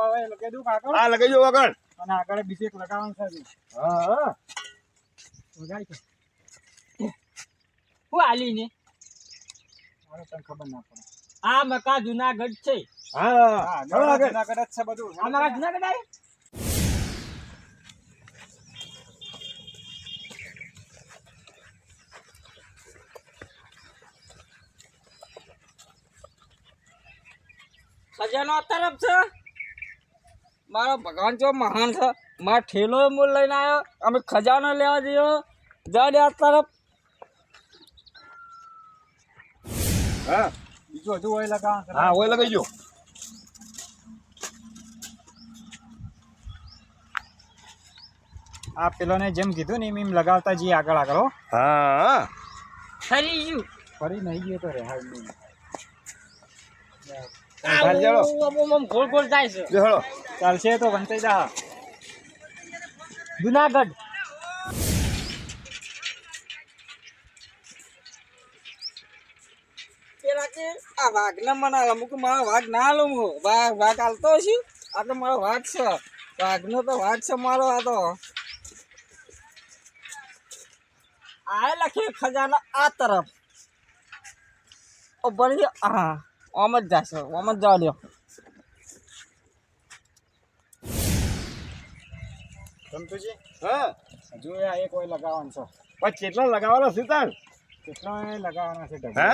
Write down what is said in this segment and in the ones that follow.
હવે લગાઈ દઉં કાકા આ લગાઈ જો આગળ અને આગળ બીજું એક લગાવવાનું છે હા હા લગાઈ તો હું આલી ને હવે તને ખબર ના પડે આ મકા જુનાગઢ છે હા જુનાગઢ જ છે બધું આ મકા જુનાગઢ આવે ખજાનો આ તરફ છે મારો ભગવાન જો મહાન છે મારો ઠેલો મૂળ લઈને આવ્યો અમે ખજાનો લેવા જઈએ જડે આ તરફ હા બીજું હજુ હોય લગાવવાનું છે હા ઓય લગાઈ જો આ પેલોને જેમ કીધું ને એમ લગાવતા જઈએ આગળ આગળ હો હા ફરી ગયું ફરી નહીં ગયો તો રે હાલ નહીં આમ ગોળ ગોળ જાય છે જો હેડો ચાલશે તો વંચાઈ જા જુનાગઢ પેલા કે આ વાઘ ને મને અમુક મારો વાઘ ના આલું હું વાઘ હાલતો હશે આ તો મારો વાઘ છે વાઘ નો તો વાઘ છે મારો આ તો આ લખે ખજાનો આ તરફ બની હા ઓમ જ જશે ઓમ જ જવા દો ગમતુજી હા હજુ આ એક હોય લગાવવાનું છે પણ કેટલા લગાવવાના છે તાર કેટલા લગાવવાના છે હે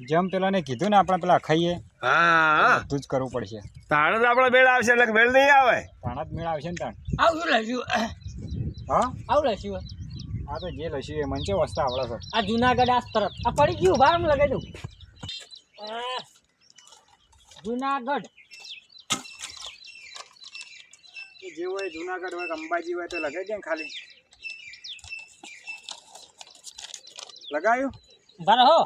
જેમ પેલાને કીધું ને આપણે પેલા ખાઈએ હા બધું જ કરવું પડશે તાણે તો આપણે મેળ આવશે એટલે મેળ નહીં આવે તાણા જ મેળ આવશે ને તાણ આવું લસ્યું હા આવું લસ્યું આ તો જે લસ્યું એ મંચે વસ્તા આવડે છે આ જુનાગઢ આ તરફ આ પડી ગયું બાર લગાવી દઉં જુનાગઢ જે હોય જુનાગઢ હોય કે અંબાજી હોય તો લગાવી દે ને ખાલી લગાવ્યું બરાબર હો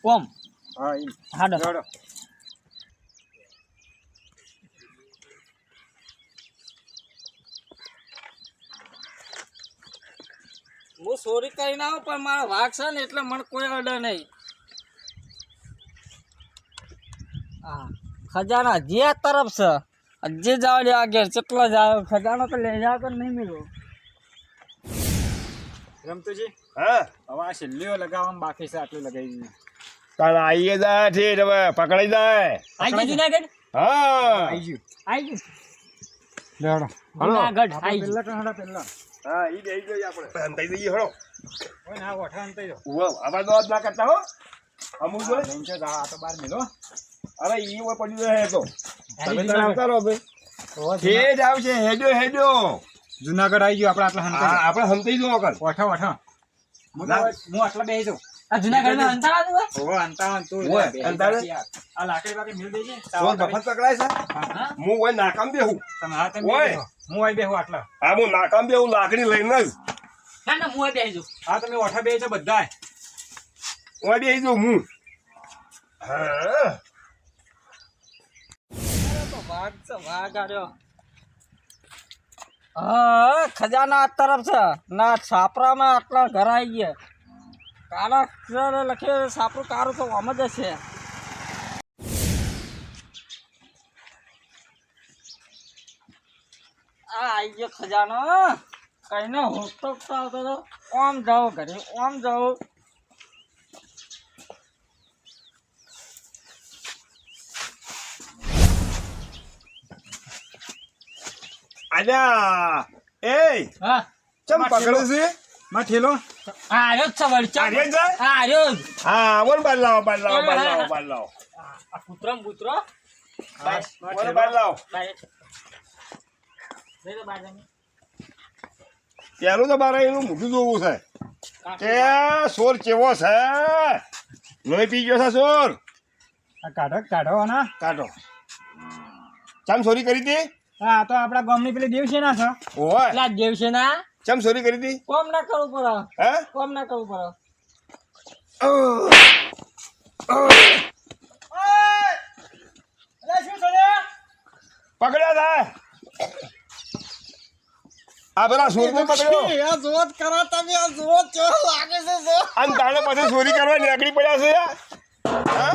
ઓમ હા એ હાડો જોડો હું ચોરી કરીને આવું પણ મારો વાઘ છે ને એટલે મને કોઈ અડે નહીં હા ખજાના જે તરફ છે જે જાવ આગળ કેટલો જાવ ખજાનો તો લઈ જાવ તો નહીં મિલો રમતુજી હા હવે આ છેલ્લીઓ લગાવવામાં બાકી છે આટલું લગાવી દીધું તાણ આવીએ જાય છે હવે પકડાઈ જાય આઈ ગયું જુનાગઢ હા આવી ગયું આઈ ગયું લેવડો જુનાગઢ આઈ ગયું પેલા કહાડા પેલા હા ઈ દઈ જોઈએ આપણે અંતાઈ દઈએ હળો હોય ને આ વઠા અંતાઈ દો ઉવો આવા દોત ના કરતા હો અમુક જો લઈને છે આ તો બહાર મેલો અરે ઈ ઓય પડી રહે તો તમે જુનાગઢ. તને આવતા રહો ભાઈ તો હેડ આવશે હેડ્યો હેડ્યો જુનાગઢ આવી ગયું આપણે આટલા હા હંતાઈ આપણે હમતાઈ જો આગળ વઠા વઠા હું આટલા બેસી જાઉં આ જુનાગઢ માં અંતરાતું હોય ઓહો અંતાવન તું ઓય, બેસી અંતાવે? જા યાર. આ લાકડી બાકડી મિલ દેજે સોન બફત પકડાય છે હા હું ઓય નાકામ બેહું તમે હા તમે ઓય. બેહો. હું આવી બેહું આટલા હા હું નાકામ બેહું લાકડી લઈને જ ના ના મુએ બેસી જાઉં હા તમે વઠા બેસી જાઓ બધાય ઓય બેહી જાઉં હું હા તો વાઘ છે વાઘ આર્યો હા ખજાના આ તરફ છે ના છાપરામાં આટલા ઘર આવી ગયા કાળા અક્ષરે લખે છાપરું કારું તો આમ જ હશે આ આવી ગયો ખજાનો કઈને હોતો આવતો તો ઓમ જાઓ ઘરે ઓમ જાઓ આજા એ હા ચમ પકડે છે માં ઠેલો આર્યો જ છે વળી આર્યો જ છે? આર્યો જ હા બોલ બાર લાવો બાર લાવો બાર લાવો બાર લાવો આ કૂતરો બોલ બાર લાવો પેલું તો મારે એનું મોઢું જોવું છે કે સોર કેવો છે લોહી પી ગયો છે સોર આ કાઢો ના કાઢો ચમ ચોરી કરી હતી હા આ તો આપણા ગામની પેલી દેવ છે ના છે ઓય પેલા દેવ છે ના ચમ ચોરી કરી હતી કોમ ના કરવું પડે હે કોમ ના કરવું પડે પકડ્યા હતા આ પેલા સોર ને પકડ્યો આ જોત કરો તમે આ જોત કેવો લાગે છે જો અને તાણે પછી ચોરી કરવા નીકળી પડ્યા છે હા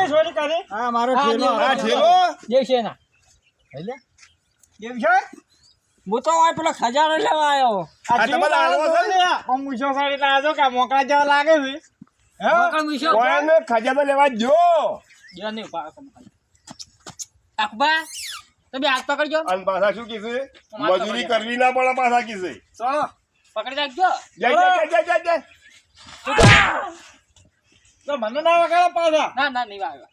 ચોરી કરી હા મારો હા, ઠેલો આ ઠેલો જે છે ના એટલે કેમ છે હું તો હોય પેલો ખજાનો લેવા આવ્યો આ તમારે આવો છે ને? મૂછો સાડી લાજો કે મોકળા જેવા લાગે છે હે મોકળ મીશો કોઈને ખજાનો લેવા જ જો દિયા નહીં ઉભા રાખો મોકળ. અખબા તમે હાથ પકડજો અને પાછા શું કીધું મજૂરી કરવી ના પડે પાછા કીધું ચલો પકડી રાખજો જય જય જય જય જય તો મને ના વગાડો પાછા ના ના નહીં આવ્યો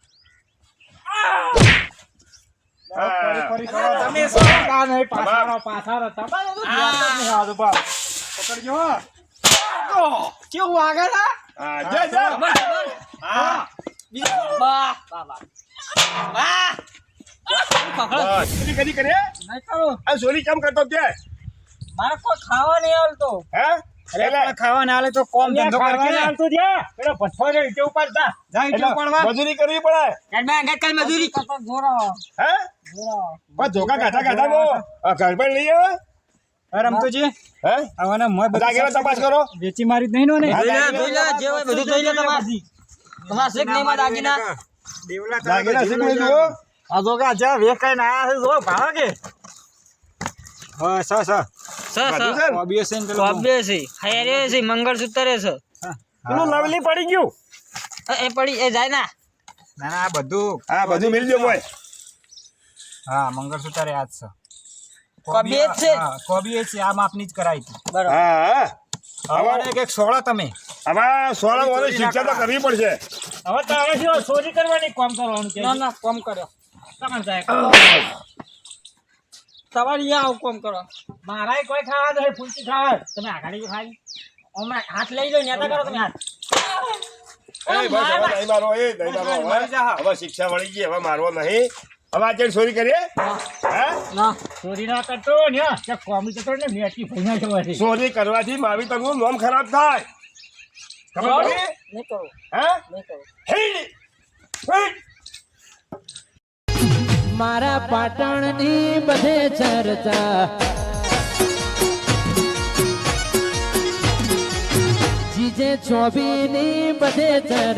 ફરી કરો તમે શું કા નહીં પાછારો તમારે તો ધ્યાન જ નહીં આવતું બાપ પકડજો હો કેવું વાગે છે હા જય જય હા બા બા બા બા પકડો બસ ચોરી કદી કરે નહીં કરું આ ચોરી કેમ કરતો કે મારે કોઈ ખાવા નહીં આવતો હે અરે ખાવા ના આલે તો કોમ ધંધો કરકે આવતું છે પેલો ભઠ્ઠો છે ઈટે ઉપર જા ઈટે પડવા મજૂરી કરવી પડે કઈ મજૂરી કરતા જોરો હે જોરો બસ ધોકા ગાધા ગાધા નો ઘર પર લઈ આવો અરે રમતુજી હે આવવાના મોય બધા કેવા તપાસ કરો વેચી મારી જ નહીં નો ને હા, જોઈ લે જે હોય બધું જોઈ લે તમારે તમારા શેક નહીં માં દાગીના દેવલા દાગીના શીખ નહીં જુઓ આ જો કા જા વે કઈ ના આયા છે જો ભાવ કે હા સ સ બધું છે ને? ઓબીએસ પેલો ઓબ્વિયસલી હાયરે છે મંગળસૂત્ર છે પેલું લવલી પડી ગયું એ પડી એ જાય ના ના ના આ બધું હા બધું મિલ જો મોય હા મંગળસૂત્ર યાદ છે કોબી જ છે હા કોબી છે આ માપની જ કરાઈ હતી બરાબર હા હવે એક સોળા તમે હવે સોળા વાળી શિક્ષા તો કરવી પડશે હવે તો હવે શું ચોરી કરવાની કામ કરવાનું કે ના ના કોમ કર્યો તમારે જાય તમારે અહીંયા આવું કોમ કરો મારાય કોઈ ખાવા દે ફૂલકી ખાવા તમે આઘાડી ખાઈ હમણાં હાથ લઈ લો નેતા કરો તમે હાથ એ બસ હવે નહીં મારો એ નહીં મારો મરી જા. હવે શિક્ષા વળી ગઈ હવે મારવો નહીં હવે આજે ચોરી કરીએ હે ના ચોરી ના કરતો ને કે કોમી તો ને મેટી ભઈના જવાથી ચોરી કરવાથી માવીતરનું નામ ખરાબ થાય ખબર પડી નહીં કરો હે નહીં કરો હિડ! હિડ! મારા પાટણની બધે ચર્ચા જીજે ચોબીની બધે ચર્ચા